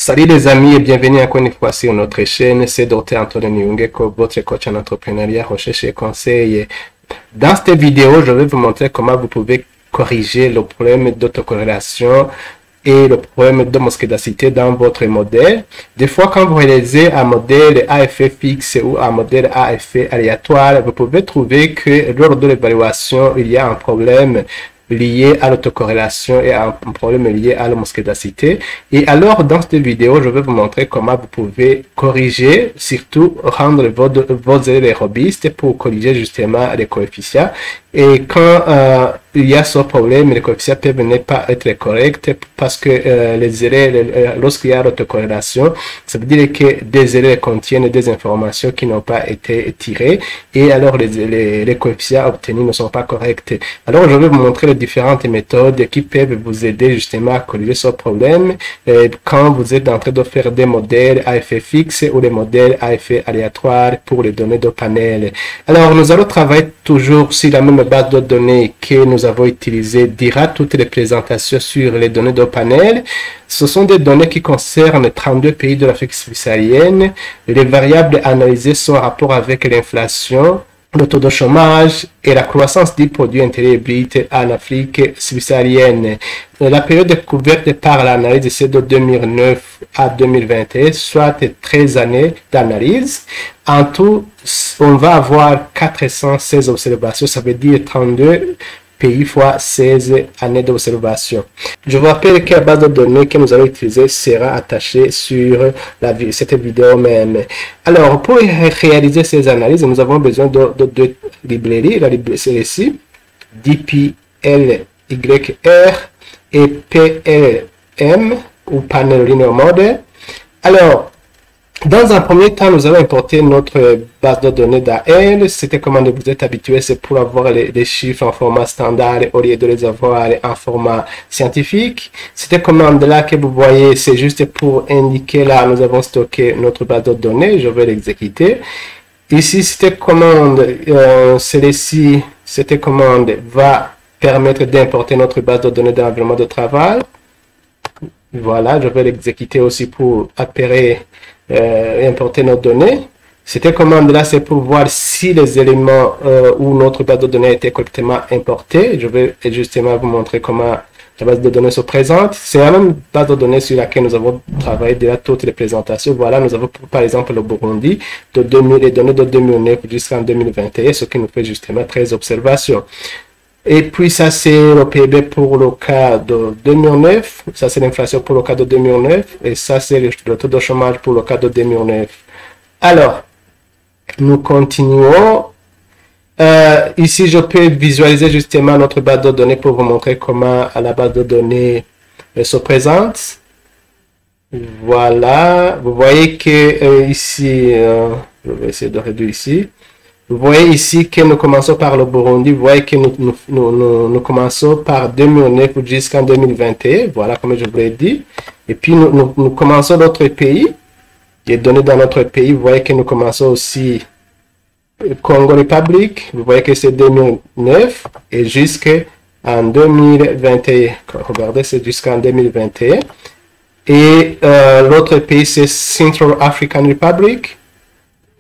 Salut les amis et bienvenue encore une fois sur notre chaîne. C'est Dr Antonio Nyungeko, votre coach en entrepreneuriat, recherche et conseil. Dans cette vidéo, je vais vous montrer comment vous pouvez corriger le problème d'autocorrélation et le problème d'homoscédacité dans votre modèle. Des fois, quand vous réalisez un modèle à effet fixe ou un modèle à effet aléatoire, vous pouvez trouver que lors de l'évaluation, il y a un problème lié à l'autocorrélation et un problème lié à l'homoscédacité. Et alors, dans cette vidéo, je vais vous montrer comment vous pouvez corriger, surtout rendre vos élèves robustes pour corriger justement les coefficients. Et quand il y a ce problème, les coefficients peuvent ne pas être corrects parce que les élèves, lorsqu'il y a l'autocorrélation, ça veut dire que des élèves contiennent des informations qui n'ont pas été tirées et alors les coefficients obtenus ne sont pas corrects. Alors, je vais vous montrer les différentes méthodes qui peuvent vous aider justement à corriger ce problème quand vous êtes en train de faire des modèles à effet fixe ou des modèles à effet aléatoire pour les données de panel. Alors, nous allons travailler toujours sur la même base de données que nous avons utilisée durant toutes les présentations sur les données de panel. Ce sont des données qui concernent 32 pays de l'Afrique subsaharienne. Les variables analysées sont en rapport avec l'inflation, le taux de chômage et la croissance du produit intérieur brut en Afrique subsaharienne. La période couverte par l'analyse, c'est de 2009 à 2021, soit 13 années d'analyse. En tout, on va avoir 416 observations, ça veut dire 32 pays fois 16 années d'observation. Je vous rappelle que la base de données que nous allons utiliser sera attachée sur cette vidéo même. Alors, pour réaliser ces analyses, nous avons besoin de deux librairies. La librairie, c'est ici, DPLYR et PLM ou Panel Linear Model. Alors, dans un premier temps, nous allons importer notre base de données d'AL. C'était comment vous êtes habitué, c'est pour avoir les chiffres en format standard au lieu de les avoir en format scientifique. Cette commande-là que vous voyez, c'est juste pour indiquer là, nous avons stocké notre base de données. Je vais l'exécuter. Ici, cette commande, cette commande va permettre d'importer notre base de données dans l'environnement de travail. Voilà, je vais l'exécuter aussi pour opérer importer nos données. Cette commande-là, c'est pour voir si les éléments où notre base de données a été correctement importée. Je vais justement vous montrer comment la base de données se présente. C'est la même base de données sur laquelle nous avons travaillé déjà toutes les présentations. Voilà, nous avons par exemple le Burundi, les données de 2009 jusqu'en 2021, ce qui nous fait justement 13 observations. Et puis ça, c'est le PIB pour le cas de 2009. Ça, c'est l'inflation pour le cas de 2009. Et ça, c'est le taux de chômage pour le cas de 2009. Alors, nous continuons. Ici, je peux visualiser justement notre base de données pour vous montrer comment la base de données se présente. Voilà. Vous voyez que ici, je vais essayer de réduire ici. Vous voyez ici que nous commençons par le Burundi. Vous voyez que nous commençons par 2009 jusqu'en 2021. Voilà, comme je vous l'ai dit. Et puis, nous commençons d'autres pays. Les données dans notre pays, vous voyez que nous commençons aussi Congo République. Vous voyez que c'est 2009 et jusqu'en 2021. Regardez, c'est jusqu'en 2021. Et l'autre pays, c'est Central African Republic.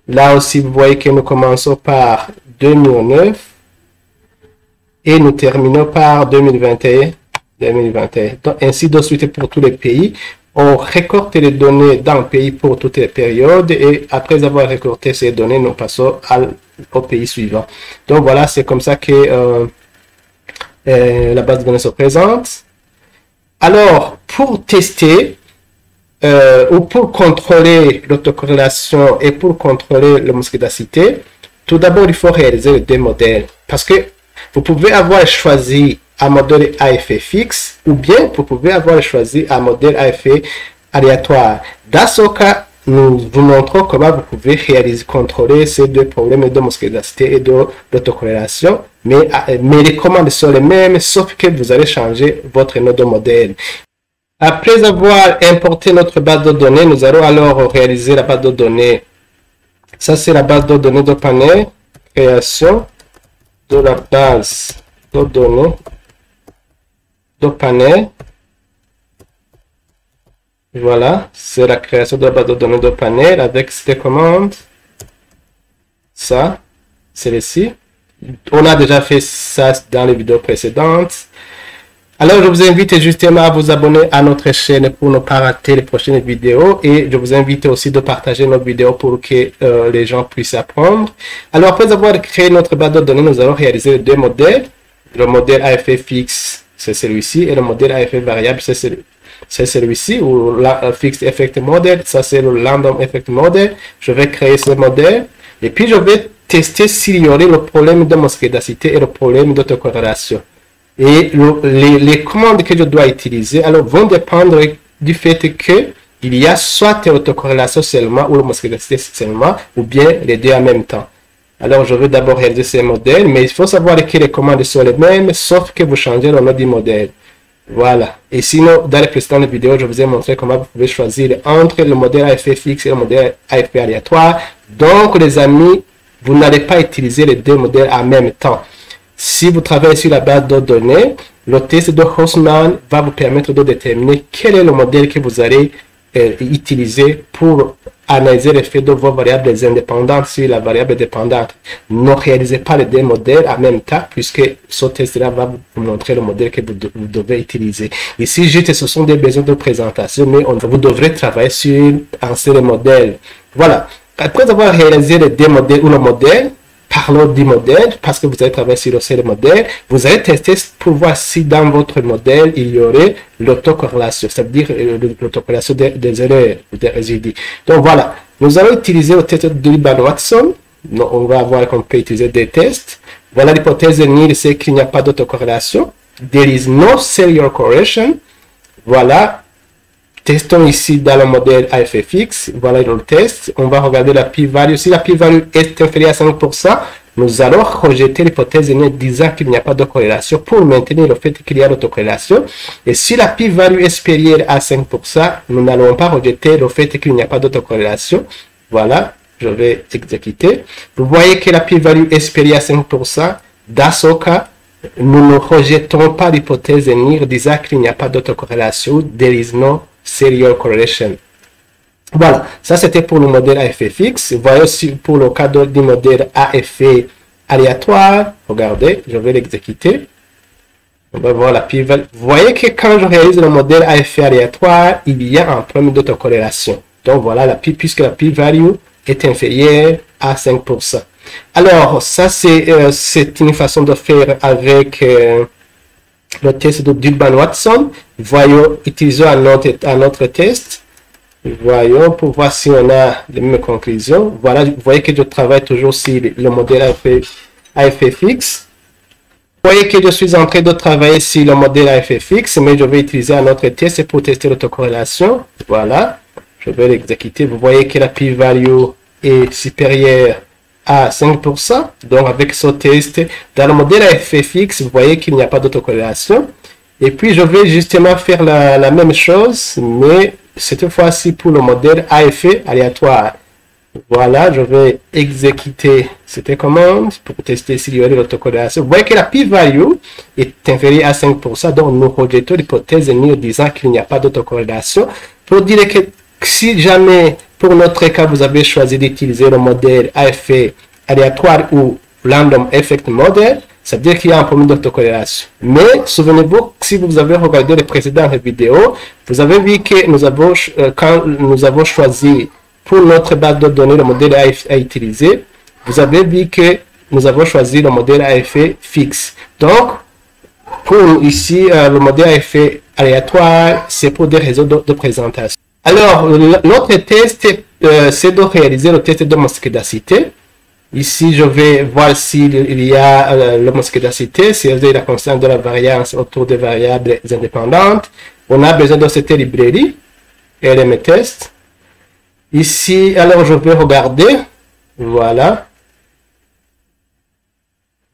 Là aussi, vous voyez que nous commençons par 2009 et nous terminons par 2021. Donc, ainsi de suite pour tous les pays. On récolte les données d'un pays pour toutes les périodes et après avoir récolté ces données, nous passons au pays suivant. Donc voilà, c'est comme ça que la base de données se présente. Alors, pour tester, ou pour contrôler l'autocorrélation et pour contrôler l'homoscédacité, tout d'abord, il faut réaliser deux modèles. Parce que vous pouvez avoir choisi un modèle à effet fixe ou bien vous pouvez avoir choisi un modèle à effet aléatoire. Dans ce cas, nous vous montrons comment vous pouvez contrôler ces deux problèmes d'homoscédacité et de l'autocorrélation. Mais les commandes sont les mêmes, sauf que vous allez changer votre nom de modèle. Après avoir importé notre base de données, nous allons alors réaliser la base de données. Ça, c'est la base de données de panel. Création de la base de données de panel. Voilà, c'est la création de la base de données de panel avec cette commande. Ça, c'est ici. On a déjà fait ça dans les vidéos précédentes. Alors, je vous invite justement à vous abonner à notre chaîne pour ne pas rater les prochaines vidéos. Et je vous invite aussi de partager nos vidéos pour que les gens puissent apprendre. Alors, après avoir créé notre base de données, nous allons réaliser deux modèles. Le modèle AFF fixe, c'est celui-ci. Et le modèle AFF variable, c'est celui-ci. Ou la Fixed Effect Model, ça c'est le Random Effect Model. Je vais créer ce modèle. Et puis, je vais tester s'il y aurait le problème de mosquédacité et le problème d'autocorrélation. Et les commandes que je dois utiliser alors, vont dépendre du fait que il y a soit autocorrélation seulement ou le mosquédacité seulement, ou bien les deux en même temps. Alors, je vais d'abord réaliser ces modèles, mais il faut savoir que les commandes sont les mêmes, sauf que vous changez le nom du modèle. Voilà. Et sinon, dans les précédentes vidéos, je vous ai montré comment vous pouvez choisir entre le modèle AFF fixe et le modèle AFF aléatoire. Donc, les amis, vous n'allez pas utiliser les deux modèles en même temps. Si vous travaillez sur la base de données, le test de Haussmann va vous permettre de déterminer quel est le modèle que vous allez utiliser pour analyser l'effet de vos variables indépendantes sur la variable dépendante. Ne réalisez pas les deux modèles en même temps puisque ce test-là va vous montrer le modèle que vous devez utiliser. Ici, juste, ce sont des besoins de présentation, mais vous devrez travailler sur un seul modèle. Voilà. Après avoir réalisé les deux modèles ou le modèle, parlons du modèle, parce que vous allez travailler sur le seul modèle, vous allez tester pour voir si dans votre modèle, il y aurait l'autocorrélation, c'est-à-dire l'autocorrélation des erreurs ou des résidus. Donc voilà, nous allons utiliser le test de Liebman-Watson. On va voir qu'on peut utiliser des tests. Voilà l'hypothèse nulle, c'est qu'il n'y a pas d'autocorrélation. There is no cellular correlation. Voilà. Testons ici dans le modèle AFFX. Voilà le test. On va regarder la p-value. Si la p-value est inférieure à 5%, nous allons rejeter l'hypothèse disant qu'il n'y a pas de corrélation pour maintenir le fait qu'il y a l'autocorrélation. Et si la p-value est supérieure à 5%, nous n'allons pas rejeter le fait qu'il n'y a pas d'autocorrélation. Voilà, je vais exécuter. Vous voyez que la p-value est supérieure à 5%. Dans ce cas, nous ne rejetons pas l'hypothèse disant qu'il n'y a pas d'autocorrélation. There is no serial correlation. Voilà, ça c'était pour le modèle AFFX. Voyez aussi pour le cas du modèle AF aléatoire. Regardez, je vais l'exécuter. On va voir la p-value. Vous voyez que quand je réalise le modèle AF aléatoire, il y a un problème d'autocorrélation. Donc voilà, puisque la p-value est inférieure à 5%. Alors, ça c'est une façon de faire avec le test de Liebman-Watson. Voyons, utilisons un autre test. Voyons pour voir si on a les mêmes conclusions. Voilà, vous voyez que je travaille toujours sur le modèle AFFX. Vous voyez que je suis en train de travailler sur le modèle AFFX, mais je vais utiliser un autre test pour tester l'autocorrélation. Voilà, je vais l'exécuter. Vous voyez que la p-value est supérieure à 5%. Donc, avec ce test, dans le modèle AFFX, vous voyez qu'il n'y a pas d'autocorrélation. Et puis, je vais justement faire la même chose, mais cette fois-ci pour le modèle AF aléatoire. Voilà, je vais exécuter cette commande pour tester s'il y aurait l'autocorrélation. Vous voyez que la p-value est inférieure à 5%, donc nous rejetons l'hypothèse en disant qu'il n'y a pas d'autocorrélation. Pour dire que si jamais, pour notre cas, vous avez choisi d'utiliser le modèle AF aléatoire ou Random Effect Model, ça veut dire qu'il y a un problème d'autocorrélation. Mais souvenez-vous, si vous avez regardé les précédentes vidéos, vous avez vu que quand nous avons choisi pour notre base de données le modèle AF à utiliser, vous avez vu que nous avons choisi le modèle AF fixe. Donc, pour ici, le modèle AF aléatoire, c'est pour des raisons de présentation. Alors, notre test, c'est de réaliser le test de mosquédacité. Ici, je vais voir s'il y a la mosquédacité, c'est la constante de la variance autour des variables indépendantes. On a besoin de cette librairie, LMTest. Ici, alors je vais regarder. Voilà.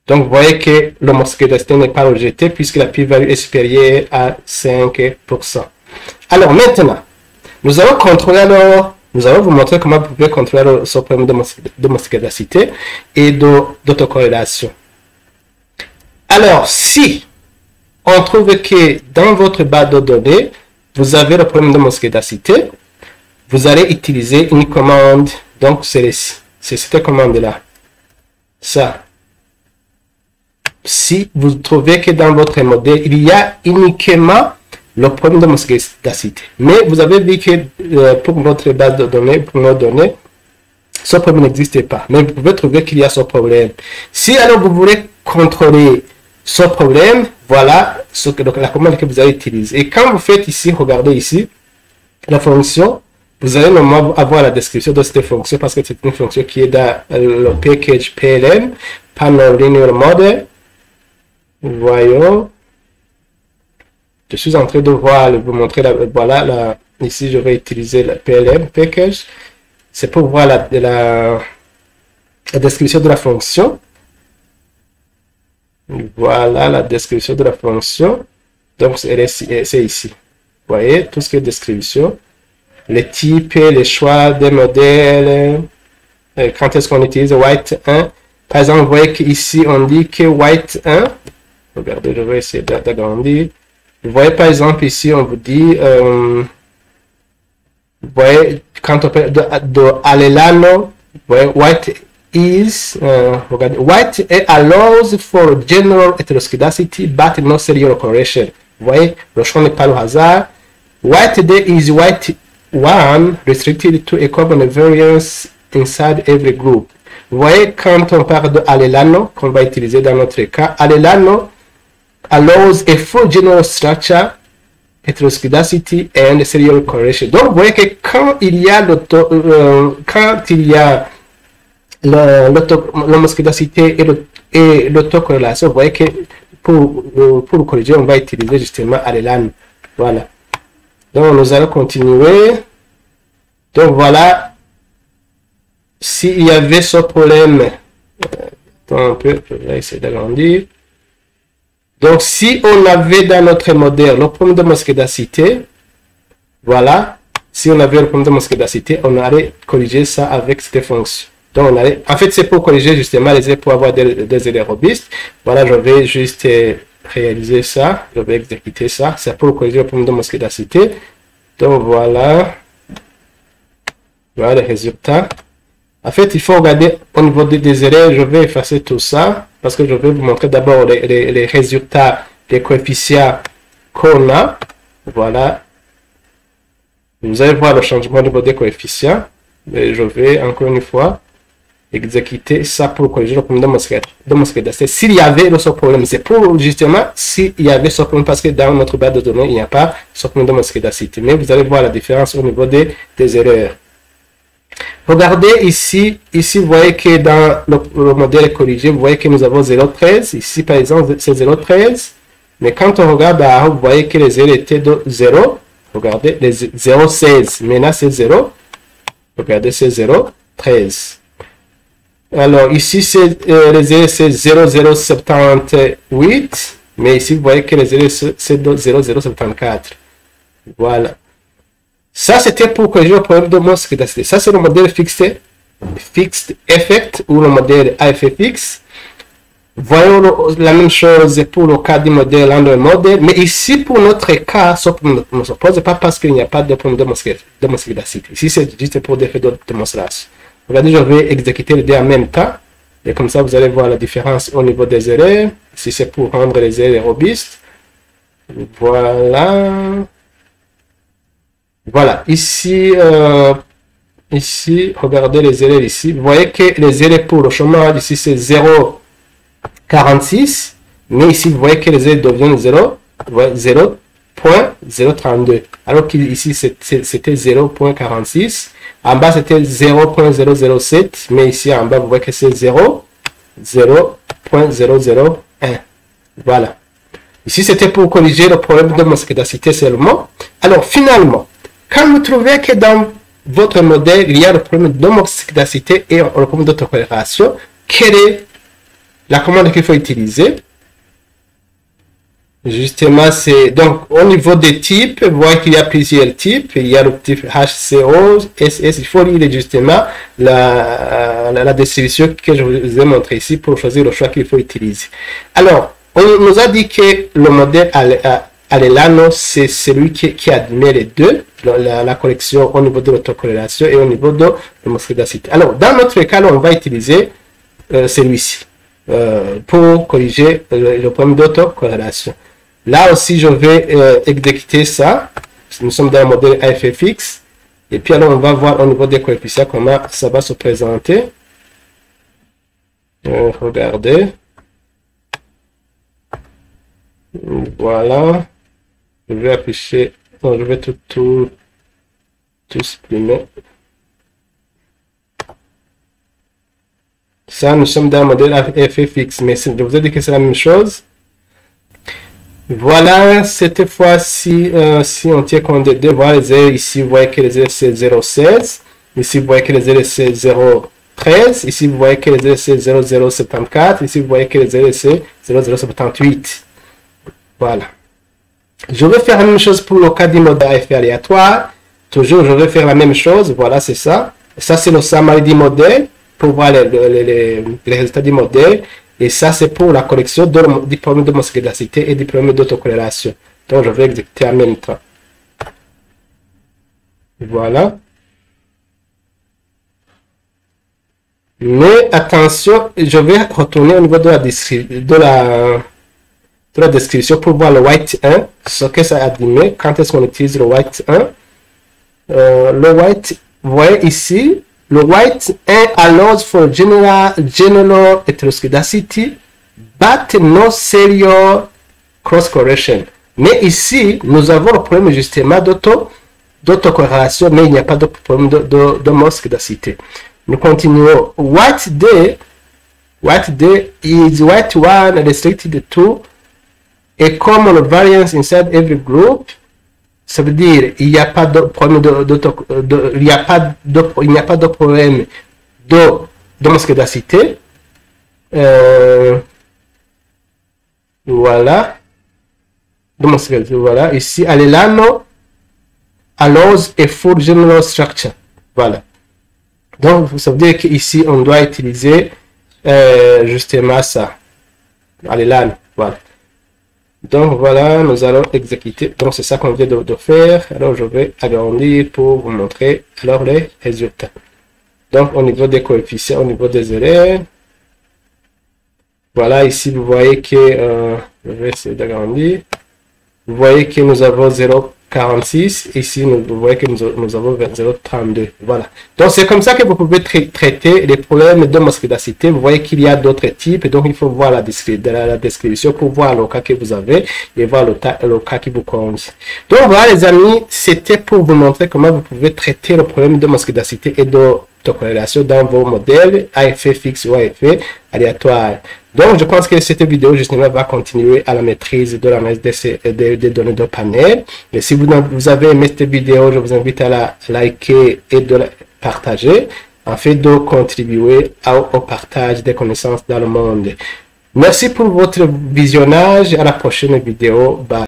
Donc, vous voyez que le mosquédacité n'est pas rejeté puisque la p-value est supérieure à 5%. Alors, maintenant, nous allons contrôler alors. Nous allons vous montrer comment vous pouvez contrôler ce problème de mosquédacité et d'autocorrélation. Alors, si on trouve que dans votre base de données, vous avez le problème de mosquée-dacité, vous allez utiliser une commande. Donc, c'est cette commande-là. Ça. Si vous trouvez que dans votre modèle, il y a uniquement le problème de mosquée-dacité. Mais vous avez vu que pour votre base de données, pour nos données, ce problème n'existe pas. Mais vous pouvez trouver qu'il y a ce problème. Si alors vous voulez contrôler ce problème, voilà la commande que vous allez utiliser. Et quand vous faites ici, regardez ici, la fonction, vous allez normalement avoir la description de cette fonction parce que c'est une fonction qui est dans le package PLM, Panel Linear Model. Voyons. Je suis en train de vous montrer, voilà, ici je vais utiliser le PLM package. C'est pour voir la description de la fonction. Voilà la description de la fonction. Donc, c'est ici. Vous voyez, tout ce qui est description. Les types, les choix des modèles. Quand est-ce qu'on utilise white 1. Par exemple, vous voyez qu'ici, on dit que white 1. Regardez, je vais essayer d'agrandir. Vous voyez, par exemple, ici, on vous dit... vous voyez, quand on parle de Alelano, vous voyez, white is, regardez, white allows for general heteroscedasty, but no serial correlation. Vous voyez, le choix n'est pas le hasard. White day is white one, restricted to a common variance inside every group. Vous voyez, quand on parle de Alelano, qu'on va utiliser dans notre cas, Alelano allows a full general structure, heteroscedasty and serial correlation. Donc, vous voyez que quand il y a l'homoscédacité et l'autocorrélation, vous voyez que pour le corriger, on va utiliser justement Alelano. Voilà. Donc, nous allons continuer. Donc, voilà. S'il y avait ce problème, attends un peu, je vais essayer d'agrandir. Donc, si on avait dans notre modèle le problème de mosquédacité, voilà, si on avait le problème de mosquédacité, on allait corriger ça avec cette fonction. Donc, en fait, c'est pour corriger justement les erreurs, pour avoir des erreurs robustes. Voilà, je vais juste réaliser ça, je vais exécuter ça. C'est pour corriger le problème de mosquédacité. Donc, voilà. Voilà les résultats. En fait, il faut regarder au niveau des erreurs. Je vais effacer tout ça parce que je vais vous montrer d'abord les résultats des coefficients qu'on a. Voilà. Vous allez voir le changement au niveau des coefficients. Et je vais encore une fois exécuter ça pour corriger le problème de mosquédacité. S'il y avait ce problème, c'est pour justement s'il y avait ce problème parce que dans notre base de données, il n'y a pas ce problème de mosquédacité. Mais vous allez voir la différence au niveau des erreurs. Regardez ici, vous voyez que dans le modèle corrigé, vous voyez que nous avons 0,13. Ici, par exemple, c'est 0,13. Mais quand on regarde là, vous voyez que les erreurs étaient de 0. Regardez, les 0,16. Maintenant, c'est 0. Regardez, c'est 0,13. Alors, ici, les erreurs, c'est 0,078. Mais ici, vous voyez que les erreurs, c'est de 0,074. Voilà. Ça, c'était pour corriger le problème de mosquédacité. Ça, c'est le modèle fixed effect ou le modèle AFFX. Voyons la même chose pour le cas du modèle Android Model. Mais ici, pour notre cas, ce problème ne se pose pas parce qu'il n'y a pas de problème de mosquédacité. Ici, c'est juste pour des faits de démonstration. Regardez, je vais exécuter les deux en même temps. Et comme ça, vous allez voir la différence au niveau des erreurs. Ici, c'est pour rendre les erreurs robustes. Voilà. Voilà, ici, regardez les erreurs ici. Vous voyez que les erreurs pour le chômage, ici, c'est 0,46. Mais ici, vous voyez que les erreurs deviennent 0,032. Alors qu'ici, c'était 0,46. En bas, c'était 0,007. Mais ici, en bas, vous voyez que c'est 0,001. Voilà. Ici, c'était pour corriger le problème de mosquédacité seulement. Alors, finalement, quand vous trouvez que dans votre modèle, il y a le problème de mosquédacité et le problème d'autocorrélation, quelle est la commande qu'il faut utiliser? Justement, c'est donc au niveau des types, vous voyez qu'il y a plusieurs types. Il y a le type HCO, SS. Il faut lire justement la description que je vous ai montré ici pour choisir le choix qu'il faut utiliser. Alors, on nous a dit que le modèle Alelano, c'est celui qui admet les deux, la correction au niveau de l'autocorrélation et au niveau de l'homoscédacité. Alors, dans notre cas, on va utiliser celui-ci pour corriger le problème d'autocorrélation. Là aussi, je vais exécuter ça. Nous sommes dans le modèle AFFX. Et puis, alors, on va voir au niveau des coefficients comment ça va se présenter. Regardez. Voilà. Je vais afficher. Non, je vais tout supprimer. Ça, nous sommes dans le modèle AFFX. Mais je vous ai dit que c'est la même chose. Voilà, cette fois-ci, si on tient compte des deux, voilà les ailes ici, vous voyez que les ailes c'est 0,16. Ici, vous voyez que les ailes c'est 0,13. Ici, vous voyez que les ailes c'est 0,074. Ici, vous voyez que les ailes c'est 0,078. Voilà. Je vais faire la même chose pour le cas du modèle à effet aléatoire. Toujours, je vais faire la même chose. Voilà, c'est ça. Ça, c'est le summary du modèle pour voir les résultats du modèle. Et ça, c'est pour la correction du problème d'homoscédacité et du problème d'autocorrélation. Donc, je vais exécuter en même temps. Voilà. Mais attention, je vais retourner au niveau de la description pour voir le white 1, ce que ça admet, quand est-ce qu'on utilise le white 1. Le white, vous voyez ici, le white 1 allows for general heteroscedasty, but no serial cross correlation. Mais ici, nous avons le problème justement d'autocorrélation, mais il n'y a pas de problème d'homoscédacité. Nous continuons. White D is white 1 restricted to a common variance inside every group. Ça veut dire il n'y a pas de problème il n'y a pas de problème d'homoscédacité. Voilà. Voilà. Ici, Alelano allows a full general structure. Voilà. Donc, ça veut dire qu'ici, on doit utiliser justement ça. Alelano. Voilà. Donc voilà, nous allons exécuter. Donc c'est ça qu'on vient de faire. Alors je vais agrandir pour vous montrer alors les résultats. Donc au niveau des coefficients, au niveau des erreurs. Voilà, ici vous voyez que je vais essayer d'agrandir. Vous voyez que nous avons 0,46. Ici vous voyez que nous avons 0,32. Voilà. Donc c'est comme ça que vous pouvez traiter les problèmes d'homoscédacité. Vous voyez qu'il y a d'autres types. Donc il faut voir la description pour voir le cas que vous avez et voir le cas qui vous convient. Donc voilà les amis, c'était pour vous montrer comment vous pouvez traiter le problème d'homoscédacité et d'autocorrélation dans vos modèles à effet fixe ou à effet aléatoire. Donc, je pense que cette vidéo, justement, va continuer à la maîtrise de l'analyse des données de panel. Et si vous avez aimé cette vidéo, je vous invite à la liker et de la partager, afin de contribuer au partage des connaissances dans le monde. Merci pour votre visionnage. À la prochaine vidéo. Bye.